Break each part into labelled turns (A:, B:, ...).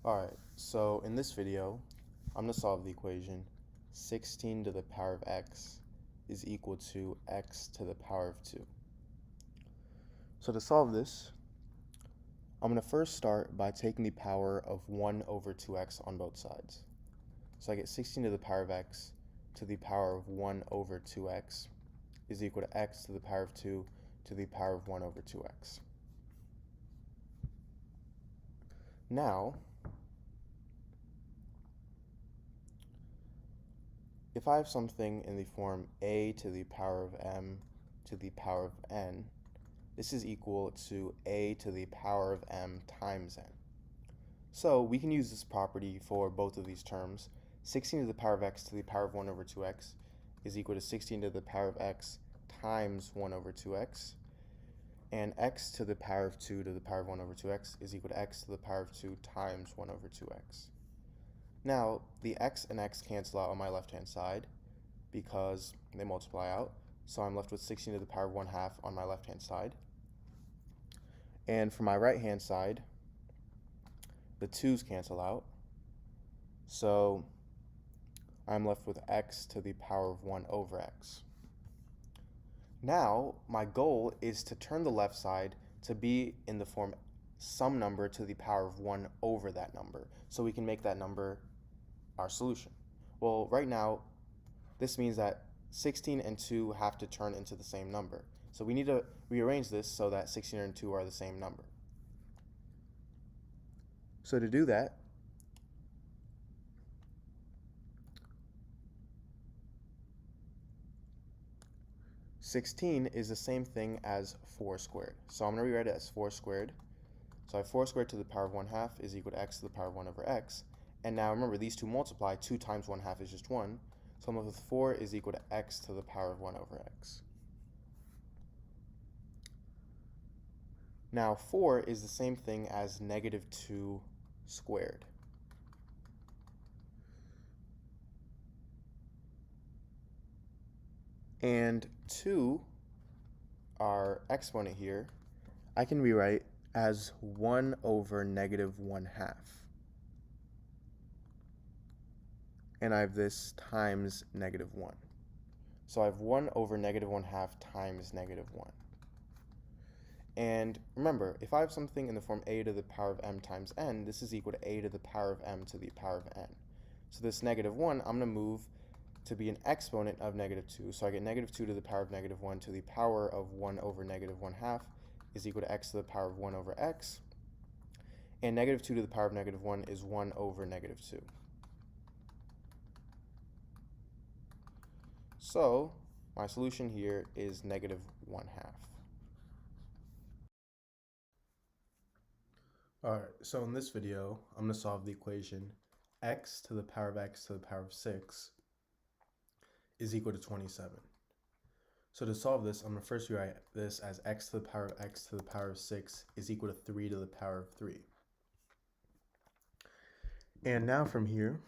A: Alright, so in this video, I'm going to solve the equation 16 to the power of x is equal to x to the power of 2. So to solve this, I'm going to first start by taking the power of 1 over 2x on both sides. So I get 16 to the power of x to the power of 1 over 2x is equal to x to the power of 2 to the power of 1 over 2x. Now, if I have something in the form a to the power of m to the power of n, this is equal to a to the power of m times n. So we can use this property for both of these terms. 16 to the power of x to the power of 1 over 2x is equal to 16 to the power of x times 1 over 2x. And x to the power of 2 to the power of 1 over 2x is equal to x to the power of 2 times 1 over 2x. Now, the x and x cancel out on my left-hand side because they multiply out. So I'm left with 16 to the power of 1/2 on my left-hand side. And for my right-hand side, the 2's cancel out. So I'm left with x to the power of 1 over x. Now, my goal is to turn the left side to be in the form some number to the power of 1 over that number, so we can make that number our solution. Well, right now, this means that 16 and 2 have to turn into the same number. So we need to rearrange this so that 16 and 2 are the same number. So to do that, (16) is the same thing as 4 squared. So I'm going to rewrite it as 4 squared. So I have 4 squared to the power of 1/2 is equal to x to the power of 1 over x. And now remember, these two multiply. 2 times 1/2 is just 1. So I'm left with 4 is equal to x to the power of 1 over x. Now 4 is the same thing as -2 squared. And 2, our exponent here, I can rewrite as 1 over -1/2. And I have this times -1. So I have 1 over -1/2 times -1. And remember, if I have something in the form a to the power of m times n, this is equal to a to the power of m to the power of n. So this -1, I'm going to move to be an exponent of -2. So I get -2 to the power of -1 to the power of 1 over -1/2 is equal to x to the power of 1 over x. And -2 to the power of -1 is 1 over -2. So my solution here is -1/2. Alright, so in this video, I'm going to solve the equation x to the power of x to the power of 6 is equal to 27. So to solve this, I'm going to first rewrite this as x to the power of x to the power of 6 is equal to 3 to the power of 3. And now from here,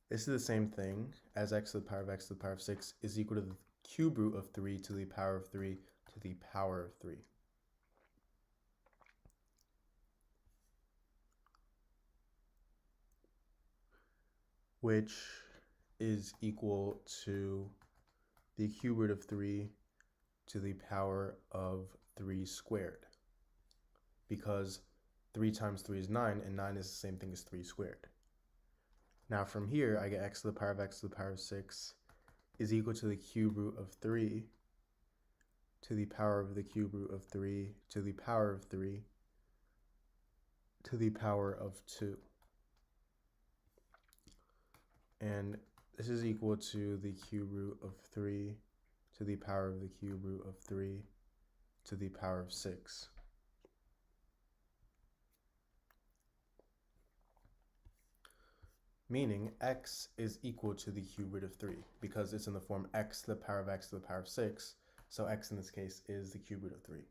A: this is the same thing as x to the power of x to the power of 6 is equal to the cube root of 3 to the power of 3 to the power of 3. Which is equal to the cube root of 3 to the power of 3 squared. Because 3 times 3 is 9, and 9 is the same thing as 3 squared. Now from here, I get x to the power of x to the power of 6 is equal to the cube root of 3 to the power of the cube root of 3 to the power of 3 to the power of 2. And this is equal to the cube root of 3 to the power of the cube root of 3 to the power of 6. Meaning x is equal to the cube root of 3 because it's in the form x to the power of x to the power of 6. So x in this case is the cube root of 3.